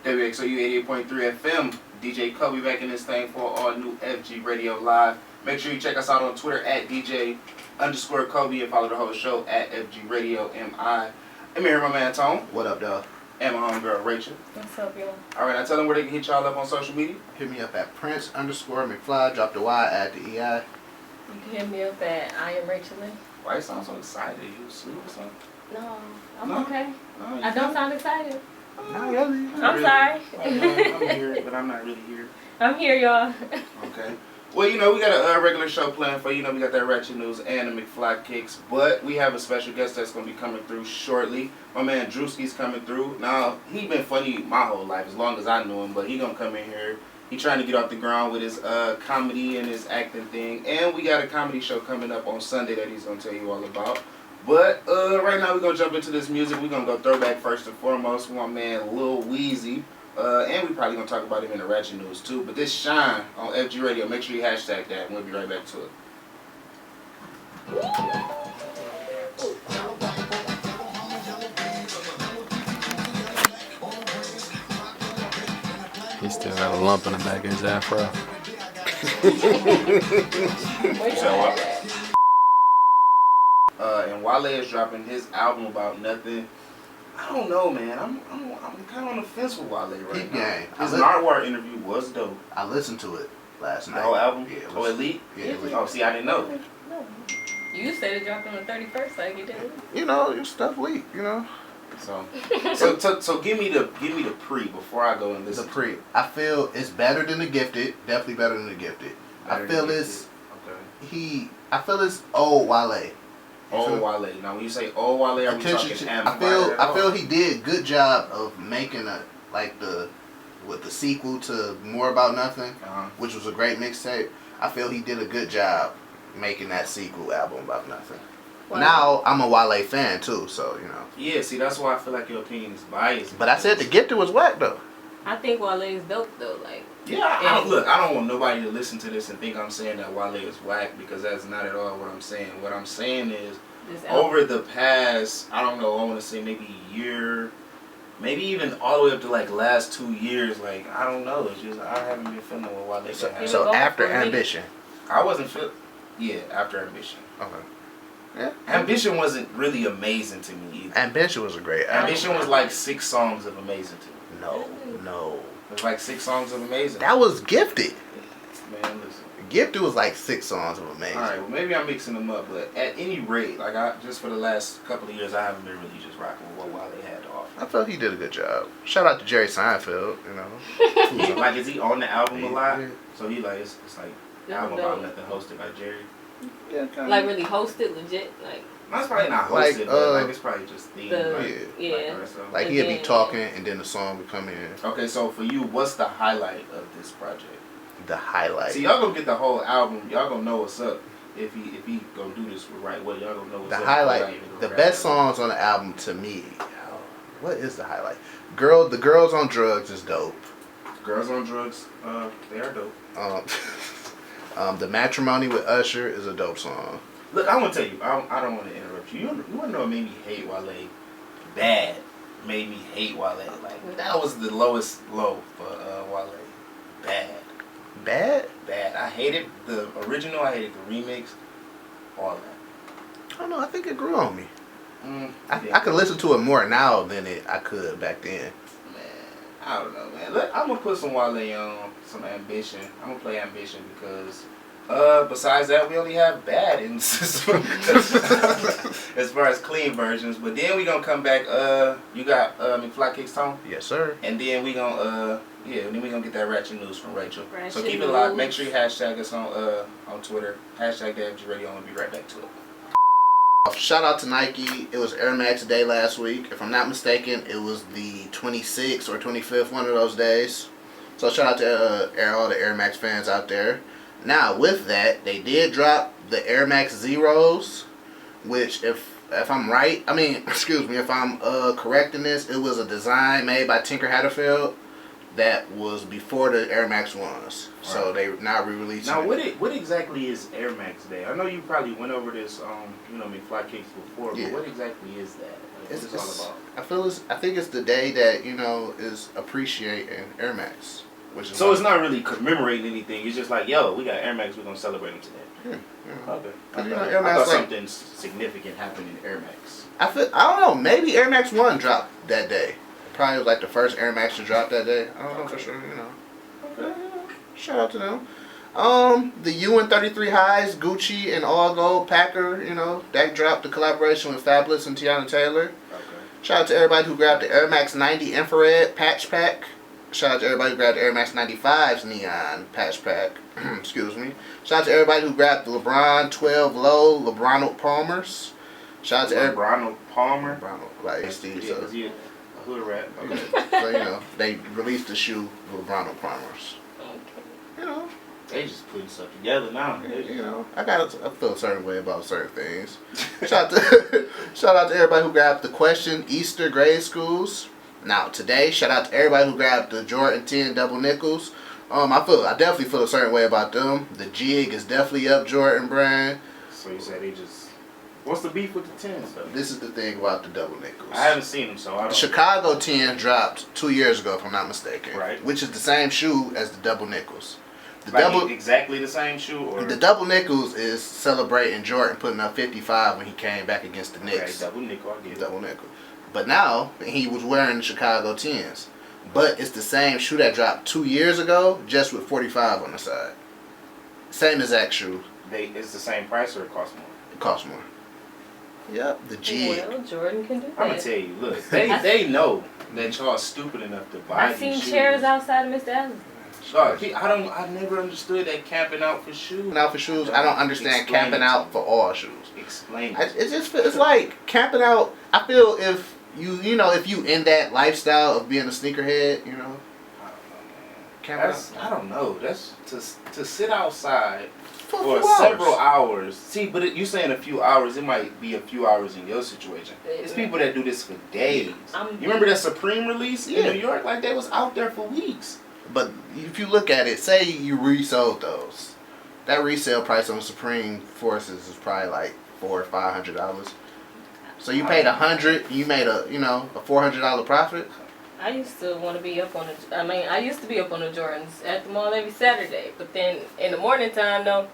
WXOU 88.3 FM. DJ Kobe back in this thing for all new FGRadio Live. Make sure you check us out on Twitter at DJ_Kobe and follow the whole show at FGRadio MI. I'm here, my man Tone. What up, dog? And my homegirl Rachael. What's up, y'all? Alright, I tell them where they can hit y'all up on social media. Hit me up at Prince_McFly. Drop the Y, add the EI. You can hit me up at I am Rachael. Why you sound so excited? You asleep or something? No, I'm No? okay. No, I don't sound excited. Not really. I'm sorry. I'm here, but I'm not really here. I'm here, y'all. Okay. Well, you know, we got a regular show planned for you. You know, we got that Ratchet News and the McFly Kicks. But we have a special guest that's going to be coming through shortly. My man Drewski's coming through. Now, he been funny my whole life, as long as I knew him. But he going to come in here. He trying to get off the ground with his comedy and his acting thing. And we got a comedy show coming up on Sunday that he's going to tell you all about. But right now, we're going to jump into this music. We're going to go throwback first and foremost with my man Lil Weezy. And we probably going to talk about him in the Ratchet News too. But this Shine on FG Radio, make sure you hashtag that, and we'll be right back to it. He still got a lump in the back of his afro. And Wale is dropping his album about nothing. I don't know, man. I'm kind of on the fence with Wale right now. His Nardwuar interview was dope. I listened to it last night. The whole album? Yeah. Oh, Elite? Yeah, Elite. Oh, see, I didn't know. No. You said it dropped on the 31st, like you did. You know, your stuff weak, you know. So give me the pre before I go and listen. The pre. I feel it's better than The Gifted. Definitely better than The Gifted. I feel it's old Wale. Old Wale. Now, when you say old Wale, are we talking I feel he did a good job of making the sequel to More About Nothing, which was a great mixtape. I feel he did a good job making that sequel album about nothing. Wow. Now I'm a Wale fan too, so you know. Yeah, see, that's why I feel like your opinion is biased. But I said The Gifted was whack though. I think Wale is dope though, like. Yeah, I don't want nobody to listen to this and think I'm saying that Wale is whack, because that's not at all what I'm saying. What I'm saying is, over the past, I don't know, I want to say maybe a year, maybe even all the way up to like last 2 years, like, I don't know, it's just, I haven't been feeling what Wale said. So after Ambition. I wasn't after Ambition. Okay. Yeah. Ambition wasn't really amazing to me either. Ambition was a great album. Ambition was like 6 songs of amazing to me. No. It was like 6 songs of amazing. That was Gifted. Man, listen. Gifted was like 6 songs of amazing. Alright, well maybe I'm mixing them up, but at any rate, like just for the last couple of years, I haven't been really just rocking with what Wale had to offer. I felt he did a good job. Shout out to Jerry Seinfeld, you know. So, like, is he on the album a lot? Yeah. So he like, it's like album about nothing hosted by Jerry. Yeah, kind of. Like really hosted, legit, like. That's probably not hosted, but like it's probably just themed. Like he'd be talking and then the song would come in. Okay, so for you, what's the highlight of this project? The highlight. See, y'all gonna get the whole album. Y'all gonna know what's up if he gonna do this right way. Y'all gonna know what's up. The highlight, the best songs on the album to me. What is the highlight? The Girls on Drugs is dope. Girls on Drugs, they are dope. The Matrimony with Usher is a dope song. Look, I want to tell you, I don't want to interrupt you. You want to know what made me hate Wale? Bad made me hate Wale. Like, that was the lowest low for Wale. Bad? Bad. I hated the original, I hated the remix, all that. I don't know, I think it grew on me. Yeah. I can listen to it more now than I could back then. Man, I don't know, man. Look, I'm going to put some Wale on, some Ambition. I'm going to play Ambition because... besides that, we only have bad in as far as clean versions. But then we gonna come back. You got McFly Kicks Tone? Yes, sir. And then we gonna then we gonna get that Ratchet News from Rachael. So keep it News. locked. Make sure you hashtag us on Twitter. Hashtag the FG Radio, and we'll be right back to it. Shout out to Nike. It was Air Max Day last week. If I'm not mistaken, it was the 26th or 25th, one of those days. So shout out to all the Air Max fans out there. Now, with that, they did drop the Air Max Zeros, which, if I'm right, if I'm correct in this, it was a design made by Tinker Hatfield. that was before the Air Max 1s. So they now re-released. Now, what exactly is Air Max Day? I know you probably went over this, fly kicks before, but what exactly is that? Like, what is it all about? I think it's the day that is appreciating Air Max, which is. So it's not really commemorating anything. It's just like, yo, we got Air Max. We're gonna celebrate them today. Yeah. Okay. Air Max, I thought something significant happened in Air Max. I don't know. Maybe Air Max 1 dropped that day. Probably was like the first Air Max to drop that day. I don't know for sure. Okay. Shout out to them. The UN33 Highs, Gucci, and All Gold Packer, that dropped the collaboration with Fabulous and Tiana Taylor. Okay. Shout out to everybody who grabbed the Air Max 90 Infrared Patch Pack. Shout out to everybody who grabbed the Air Max 95's Neon Patch Pack. Excuse me. Shout out to everybody who grabbed the LeBron 12 Low LeBron Palmers. Shout out to LeBron Palmer. LeBron, like Steve. Yeah, he a hood rat. Okay. So, they released the shoe LeBron Palmers. Okay. They just putting stuff together now. I feel a certain way about certain things. Shout out to everybody who grabbed the Question Easter grade schools. Now today, shout out to everybody who grabbed the Jordan 10 double nickels. I definitely feel a certain way about them. The jig is definitely up Jordan brand. So you said they just. What's the beef with the 10s though? This is the thing about the double nickels. I haven't seen them, so I don't. The Chicago 10 dropped 2 years ago, if I'm not mistaken. Right. Which is the same shoe as the double nickels. Exactly the same shoe, or the double nickels is celebrating Jordan putting up 55 when he came back against the Knicks. Okay, double nickel, I get it. Double nickel. But now he was wearing the Chicago 10s. But it's the same shoe that dropped 2 years ago, just with 45 on the side. Same exact shoe. It's the same price, or it costs more? It costs more. Yep, the G. Well, Jordan can do that. I'm gonna tell you, look, they know that y'all stupid enough to buy I've seen these shoes. chairs outside of Mr. Allen. Dog, I never understood that camping out for shoes. Camping out for shoes, I don't understand camping out for all shoes. Explain it. It's like camping out. I feel if if you in that lifestyle of being a sneakerhead, I don't know, man. I don't know. That's to sit outside for several hours. See, but you saying a few hours, it might be a few hours in your situation. It's people that do this for days. You remember that Supreme release in New York? Like, they was out there for weeks. But if you look at it, say you resold those, that resale price on Supreme Forces is probably like $400 or $500. So you paid $100, you made a $400 profit. I used to want to be up on I used to be up on the Jordans at the mall every Saturday. But then in the morning time though,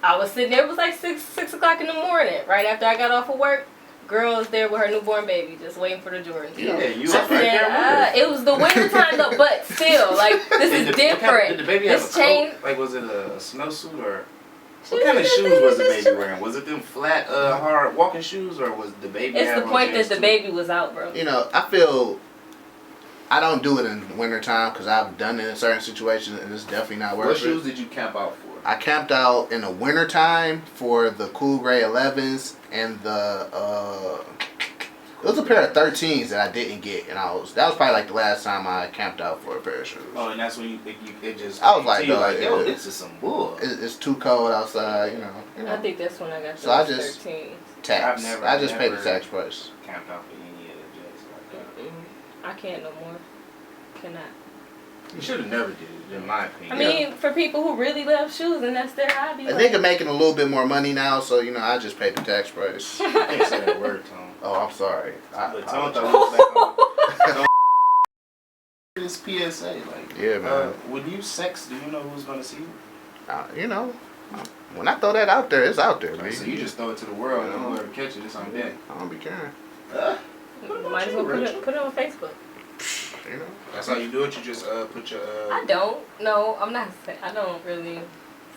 I was sitting there. It was like 6 o'clock in the morning, right after I got off of work. Girl was there with her newborn baby, just waiting for the Jordans. Yeah, you was right there with her. It was the winter time though, but still, like, this is different. Did the baby have a coat? Like, was it a snowsuit, or what kind of shoes was the baby wearing? Was it them flat, hard walking shoes, or was the baby? It's the point that the baby was out, bro. I feel I don't do it in winter time because I've done it in certain situations, and it's definitely not worth it. What shoes did you camp out for? I camped out in the winter time for the Cool Gray 11s and the it was a pair of 13s that I didn't get, and that was probably like the last time I camped out for a pair of shoes. Oh, and that's when it just. I was like, yo, this is some bull. It's too cold outside, I think that's when I got so those 13s. Tax. I just paid the tax price. Camped out for any of the jets like that. I can't no more. Cannot. You should have never did it, in my opinion. I mean, for people who really love shoes and that's their hobby. I think I'm making a little bit more money now, so I just paid the tax price. I can't say that word, Tom. Oh, I'm sorry. But Tom thought this PSA, like, yeah, man. when you sex, do you know who's gonna see you? When I throw that out there, it's out there, man. So you just throw it to the world, and whoever catch it, it's on deck. I don't be caring. Might as well put it on Facebook. That's how you do it. You just put your. I don't. No, I'm not. I don't really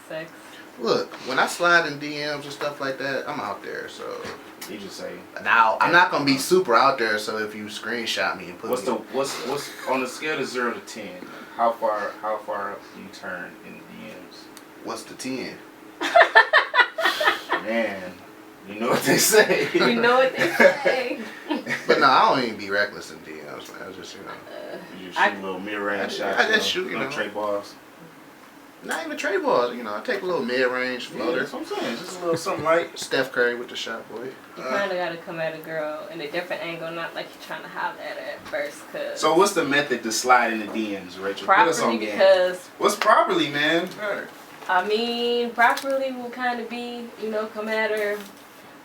sex. Look, when I slide in DMs and stuff like that, I'm out there. So you just say. Now I'm not gonna be super out there. So if you screenshot me and put what's on the scale of 0 to 10? How far up do you turn in the DMs? What's the 10? Man, you know what they say. You know what they say. But no, I don't even be reckless in DMs, man. I just you just shoot a little mirror and shots. I just shoot, Trey balls. Not even tray balls. You know, I take a little mid-range floater. That's what I'm saying. Just a little something light. Steph Curry with the shot, boy. You kind of got to come at a girl in a different angle, not like you're trying to holler at her at first. Cause So what's the method to slide in the DMs, Rachel? Put us properly, on game. because What's properly, man? I mean, properly will kind of be, you know, come at her,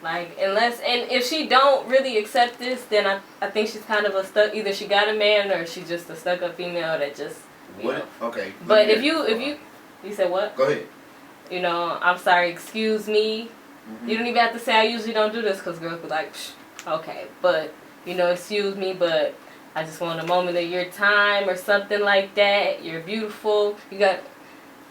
like, unless, and if she don't really accept this, then I think she's kind of a stuck, either she got a man or she's just a stuck-up female that just, you know. Okay. But if you said what? Go ahead. You know, I'm sorry, excuse me. Mm-hmm. You don't even have to say I usually don't do this, because girls be like, psh, okay, but, you know, excuse me, but I just want a moment of your time or something like that. You're beautiful. You got,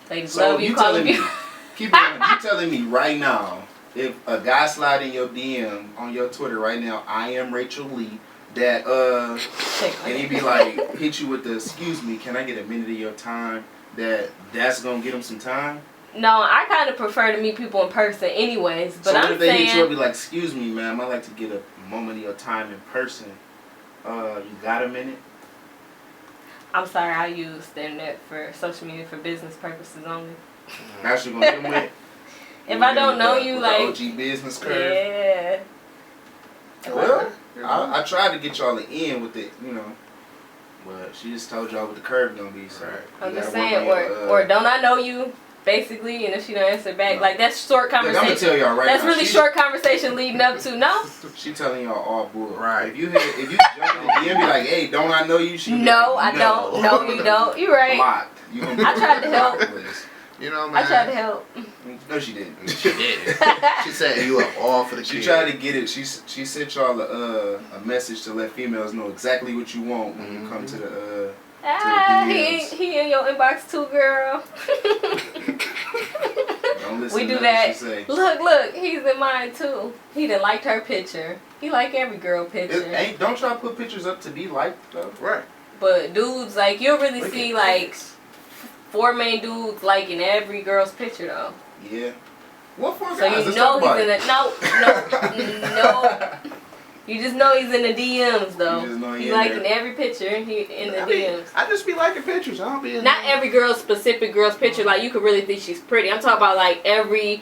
ladies love you, call them beautiful. Keep on. You telling me right now, if a guy slide in your DM on your Twitter right now, I am Rachael Lee, that and he be like, hit you with the, excuse me, can I get a minute of your time? That's gonna get him some time. No, I kind of prefer to meet people in person, anyways. But so I'm if they saying, hit you up, be like, excuse me, ma'am, I'd like to get a moment of your time in person. You got a minute? I'm sorry, I use the internet for social media for business purposes only. That's what you're gonna hit him with. If I don't know you, with like the OG business curve. yeah. Well, I tried to get y'all in with it, you know, but she just told y'all what the curve gonna be. So I'm just saying, or don't I know you? Basically, and if she don't answer back, like that's short conversation. Look, I'm gonna tell y'all right that's now. really short conversation leading up to no. She telling y'all all bull. Right. If you jump in the DM, be like, hey, don't I know you? She No, like, I don't. No, you don't. You're right. Blocked. You gonna be I tried to help. blocked. You know, man. I tried to help. No, she didn't. She did. She said you are all for the She kid. tried to get it. She sent y'all a message to let females know exactly what you want when you come to the He in your inbox too, girl. Don't listen We to do nothing that. she say. Look, he's in mine too. He done liked her picture. He like every girl picture. Don't y'all put pictures up to be liked though? Right. But dudes, like you'll really Look see at like this. 4 main dudes liking every girl's picture though. Yeah. What for? So you know he's in the no. You just know he's in the DMs though. You just know he He in liking there. every picture in the I mean, DMs. I just be liking pictures. I don't be in Not every specific girl's picture. Like you could really think she's pretty. I'm talking about like every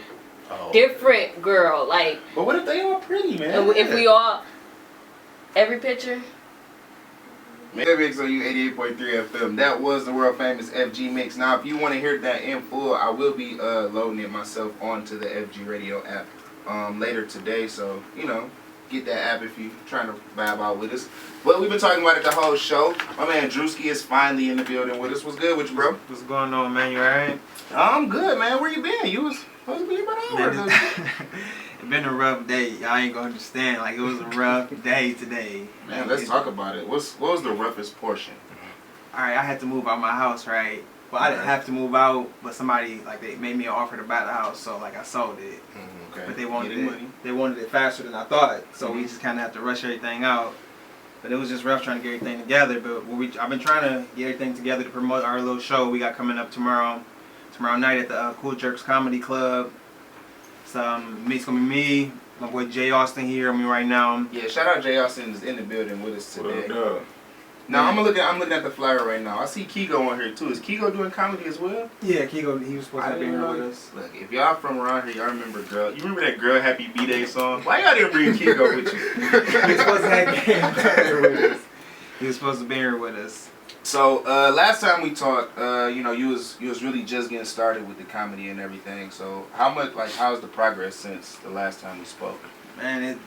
different girl. Like, But what if they all pretty, man? if we all every picture. Mix on you 88.3 FM. That was the world famous FG mix. Now, if you want to hear that in full, I will be loading it myself onto the FGRadio app later today. So, you know, get that app if you're trying to vibe out with us. But we've been talking about it the whole show. My man Drewski is finally in the building with us. What's good with you, bro? What's going on, man? You alright? I'm good, man. Where you been? You was supposed to be about hours. It's been a rough day. Y'all ain't gonna understand. Like, it was a rough day today. Man, let's talk about it. What was the roughest portion? Alright, I had to move out my house, right? Well, I didn't have to move out, but somebody, like, they made me an offer to buy the house, so, like, I sold it. Okay. But they wanted Getting it. money. They wanted it faster than I thought, so we just kind of had to rush everything out. But it was just rough trying to get everything together. But I've been trying to get everything together to promote our little show we got coming up tomorrow night at the Cool Jerks Comedy Club. It's gonna be me, my boy Jay Austin here. I mean, right now. Yeah, shout out Jay Austin is in the building with us today. What up, Now I'm looking at the flyer right now. I see Kigo on here too. Is Kigo doing comedy as well? Yeah, Kigo, he was supposed to be here with us. Look, if y'all from around here, y'all remember girl. You remember that Girl Happy B-Day song? Why y'all didn't bring Kigo with you? He was supposed to have here with us. He was supposed to be here with us. So last time we talked, you know, you was really just getting started with the comedy and everything. So how's the progress since the last time we spoke? Man,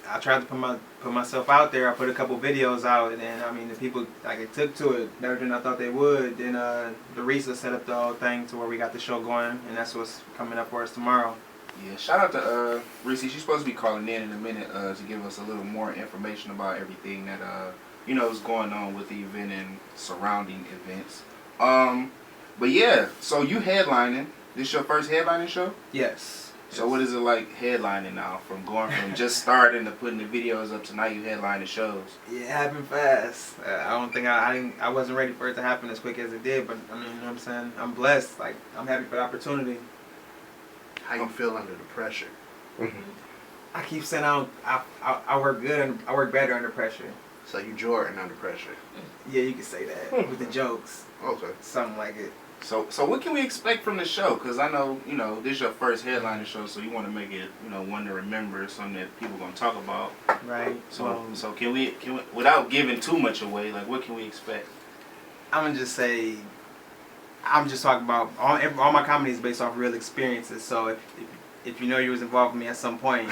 I tried to put myself out there. I put a couple videos out, and I mean, the people it took to it better than I thought they would. Then Teresa set up the whole thing to where we got the show going, and that's what's coming up for us tomorrow. Yeah, shout out to Reese. She's supposed to be calling in a minute to give us a little more information about everything that you know is going on with the event and surrounding events. But yeah, so you headlining. This your first headlining show? Yes. So what is it like headlining now? From going from just starting to putting the videos up to now you headlining shows? Yeah, it happened fast. I don't think I wasn't ready for it to happen as quick as it did, but I mean, you know what I'm saying? I'm blessed. Like, I'm happy for the opportunity. How you feel under the pressure? I keep saying I work good. I work better under pressure. So you Jordan under pressure. Yeah, you could say that with the jokes, Okay. something like it. So what can we expect from the show? Because I know, this is your first headliner show, so you want to make it, one to remember, something that people going to talk about. Right. So can we, without giving too much away, like, what can we expect? I'm going to just say, I'm just talking about, all my comedy is based off real experiences, so if you know you was involved with me at some point,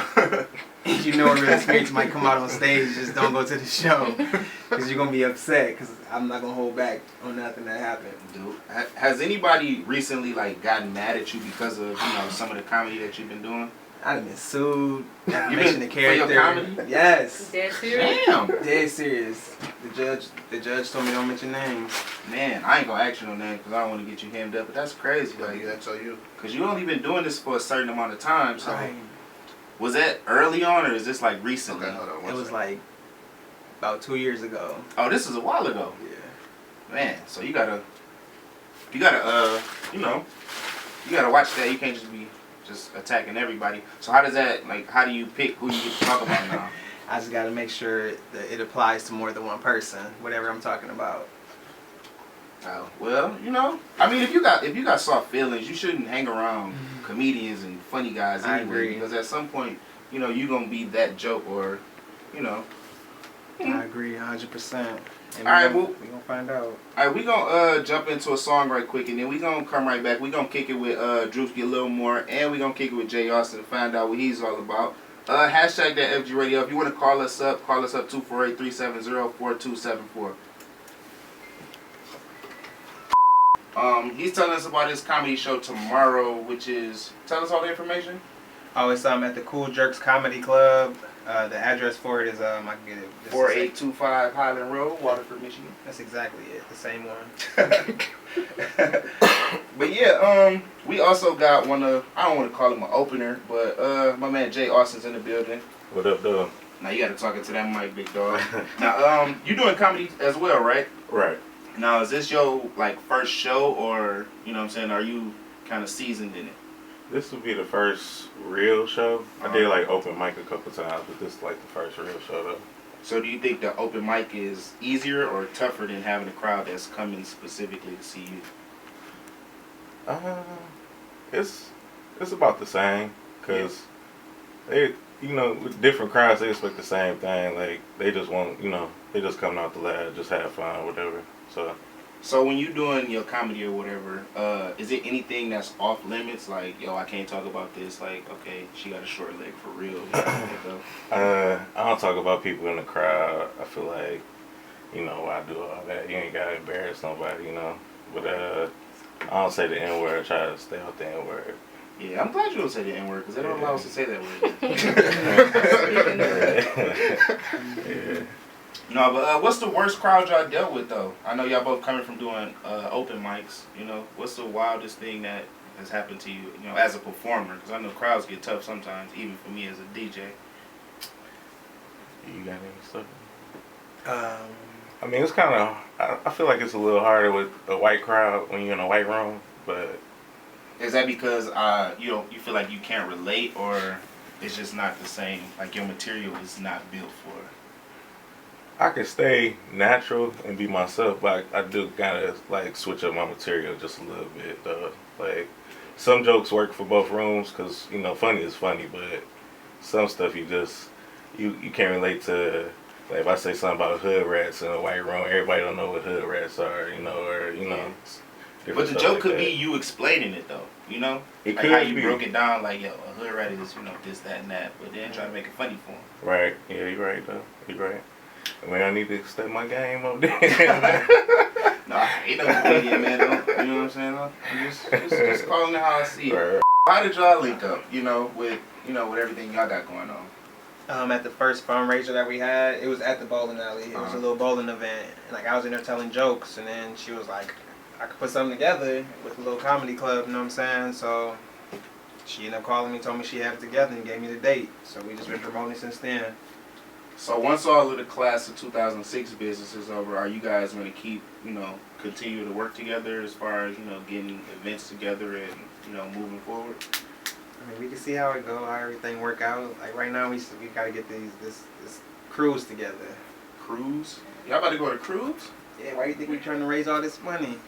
if you know a real experience might come out on stage, just don't go to the show, because you're going to be upset, because I'm not going to hold back on nothing that happened. Dude, has anybody recently, like, gotten mad at you because of, some of the comedy that you've been doing? I've been sued, defamation of character. For your comedy? Yes. Dead serious? Damn. Dead serious. The judge told me don't mention names. Man, I ain't gonna ask you no names because I don't want to get you hemmed up, but that's crazy. Like, that's on you. Because you only been doing this for a certain amount of time, so Right. was that early on or is this like recently? Okay, hold on. It was like about 2 years ago. Oh, this is a while ago. Yeah. Man, so you gotta watch that. You can't just be attacking everybody. So how does that, like, how do you pick who you get to talk about now? I just got to make sure that it applies to more than one person, whatever I'm talking about. Oh, well, I mean, if you got soft feelings, you shouldn't hang around comedians and funny guys anyway. I agree. Because at some point, you're gonna be that joke or, I agree 100%. And All right, we're gonna find out. All right, we gonna jump into a song right quick, and then we gonna come right back. We gonna kick it with Drewski a little more, and we gonna kick it with Jay Austin to find out what he's all about. Hashtag that FGRadio. If you want to call us up 248-370-4274. He's telling us about his comedy show tomorrow, which is, tell us all the information. Oh, it's at the Cool Jerks Comedy Club. The address for it is I can get it. 4825 Highland Road, Waterford, Michigan. That's exactly it. The same one. But yeah, we also got one of, I don't want to call him an opener, but my man Jay Austin's in the building. What up, though? Now you got to talk into that mic, big dog. Now, you doing comedy as well, right? Right. Now, is this your first show, or are you kind of seasoned in it? This would be the first real show. I did open mic a couple times, but this is the first real show though. So do you think the open mic is easier or tougher than having a crowd that's coming specifically to see you? It's about the same, cause they with different crowds they expect the same thing. Like they just want they just coming out the lab, just have fun, whatever. So when you doing your comedy or whatever, is it anything that's off limits? Like, yo, I can't talk about this. Like, okay, she got a short leg for real. I don't talk about people in the crowd. I feel like, I do all that. You ain't gotta embarrass nobody, But I don't say the N-word. I try to stay off the N-word. Yeah, I'm glad you don't say the N-word because they don't allow us to say that word. Yeah. No, but what's the worst crowd y'all dealt with, though? I know y'all both coming from doing open mics. What's the wildest thing that has happened to you, as a performer? Because I know crowds get tough sometimes, even for me as a DJ. You got any stuff? I mean, it's kind of, I feel like it's a little harder with a white crowd when you're in a white room, but... Is that because you feel like you can't relate, or it's just not the same? Like your material is not built for it? I can stay natural and be myself, but I do gotta switch up my material just a little bit. Like some jokes work for both rooms, cause funny is funny, but some stuff you can't relate to. Like if I say something about hood rats in a white room, everybody don't know what hood rats are, or But the joke could be you explaining it though, It like could how you be. broke it down, like, yo, a hood rat is this, that, and that, but then try to make it funny for him. Right? Yeah, you're right though. You're right. I mean, I need to step my game up there. No, I hate no comedian, man. Don't, you know what I'm saying? I'm just calling it how I see it. Right. How did y'all link up? With everything y'all got going on. At the first fundraiser that we had, it was at the bowling alley. It was a little bowling event. And, I was in there telling jokes, and then she was like, I could put something together with a little comedy club, you know what I'm saying? So she ended up calling me, told me she had it together, and gave me the date. So we just been promoting since then. So once all of the class of 2006 business is over, are you guys going to keep, continue to work together as far as, getting events together and, moving forward? I mean, we can see how it go, how everything work out. Like right now, we got to get this cruise together. Cruise? Y'all about to go to cruise? Yeah, why do you think we're trying to raise all this money?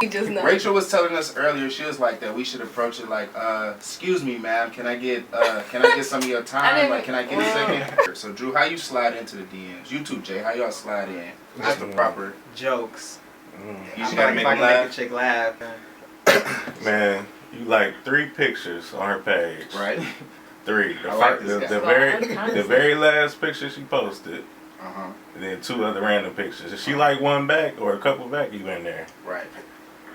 just know. Rachel was telling us earlier, she was like that we should approach it like, excuse me, ma'am, can I get some of your time? Like, can I get a second? So, Drew, how you slide into the DMs? You too, Jay, how y'all slide in? What's the proper Jokes. You just gotta make them Make laugh. a chick laugh. Man, you like 3 pictures on her page. Right? 3. I like this guy. The very last picture she posted, and then 2 other random pictures. If she like one back or a couple back, you in there. Right.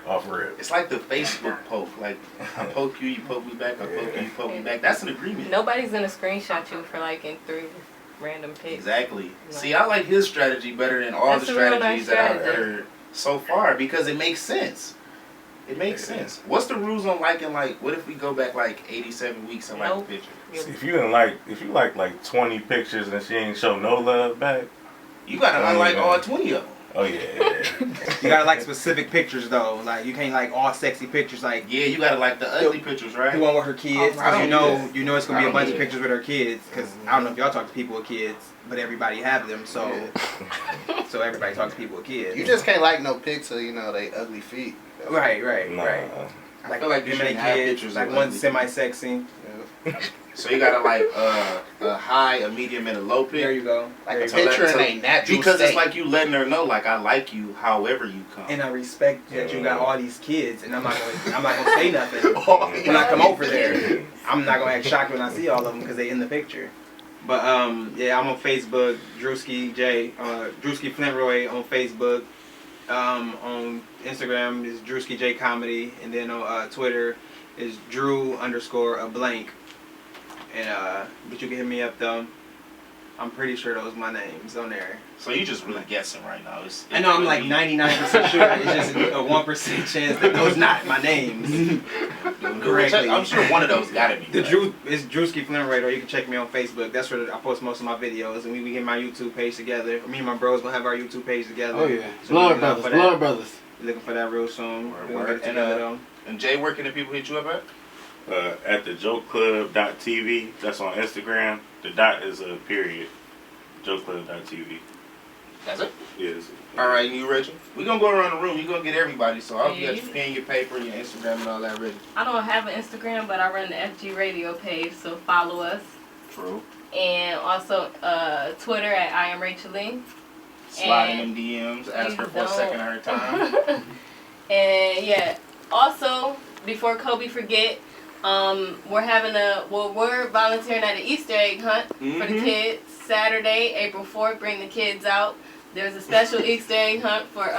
Off rip. It's like the Facebook poke. Like, I poke you, you poke me back. I poke you, you poke me back. That's an agreement. Nobody's gonna screenshot you for liking 3 random pics. Exactly. See, I like his strategy better than all That's the a real nice strategies that I've strategy. heard so far because it makes sense. It makes sense. What's the rules on liking, like, what if we go back like 87 weeks and like Nope. the picture? See, if you like 20 pictures and she ain't show no love back, You gotta unlike all 20 of them. oh yeah. You gotta like specific pictures though. Like you can't like all sexy pictures. Like Yeah, you gotta like the ugly pictures, right? the one with her kids. I don't Cause do you know it's gonna be I a don't bunch do of that. pictures with her kids. Cause I don't know if y'all talk to people with kids, but everybody have them. So so everybody talks to people with kids. You just can't like no pics of, they ugly feet. right. Nah. I feel like you them should and have kids, pictures like of one ugly semi-sexy. So you gotta like a high, a medium, and a low There pic. you go. Like There a you go. picture in a natural Because it's state. like you letting her know, like, I like you however you come. And I respect that you got all these kids, and I'm not gonna say nothing Oh, when I come over there. I'm not gonna act shocked when I see all of them because they in the picture. But yeah, I'm on Facebook, Drewski J, Drewski Flintroy on Facebook. On Instagram is Drewski J Comedy, and then on Twitter is Drew_a_blank. And but you can hit me up though. I'm pretty sure those my names on there. So you just really guessing right now. I know I'm like 99% sure. It's just a 1% chance that those not my names. Correctly. I'm sure one of those gotta be. The right. Drew is Drewski Flintroy, or you can check me on Facebook. That's where I post most of my videos, and we get my YouTube page together. Me and my bros gonna have our YouTube page together. Oh yeah, So Blood we're Brothers, looking for Blood that. Brothers. We're looking for that real soon. Word, We're gonna word. get it together though. And Jay, where can the people hit you up at? At the jokeclub.tv. That's on Instagram. The dot is a period. Jokeclub.tv. That's it. Yes. All right, you Rachel? We gonna go around the room. You gonna get everybody. So I'll Yeah, get your pen, your paper, your Instagram, and all that ready. I don't have an Instagram, but I run the FGRadio page, so follow us. True. And also Twitter at I am Rachael. Slide in them DMs. Ask her for a second of her time. And yeah, also before Kobe forget, we're volunteering at an Easter egg hunt for the kids Saturday, April 4th. Bring the kids out. There's a special Easter egg hunt for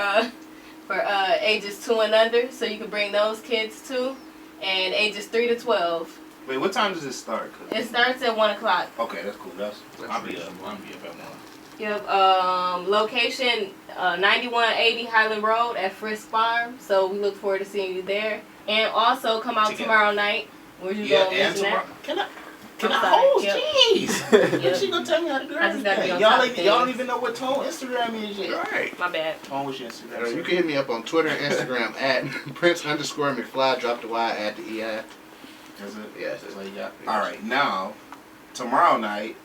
ages 2 and under, so you can bring those kids too, and ages 3 to 12. Wait, what time does it start? It starts at 1 o'clock. Okay, that's cool. I'll be up. I'll be up at 1. Yep. Location 9180 Highland Road at Frisk Farm. So we look forward to seeing you there. And also come out tomorrow night. Where you Yeah, going? and tomorrow. Can I? I'm sorry, Oh, yep. jeez. Yep. She gonna tell me how to do I just gotta be everything. on top of Y'all things. don't even know what Tone Instagram is yet. Right. My bad. Tone, what's your Instagram? You can hit me up on Twitter and Instagram at Prince_McFly. Drop the Y, add the EI. That's it? Yes. That's all you got? All right, now, tomorrow night,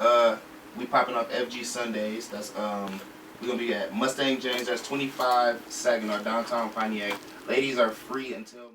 we popping off FG Sundays. That's, we're going to be at Mustang James. That's 25 Saginaw, downtown Pontiac. Ladies are free until...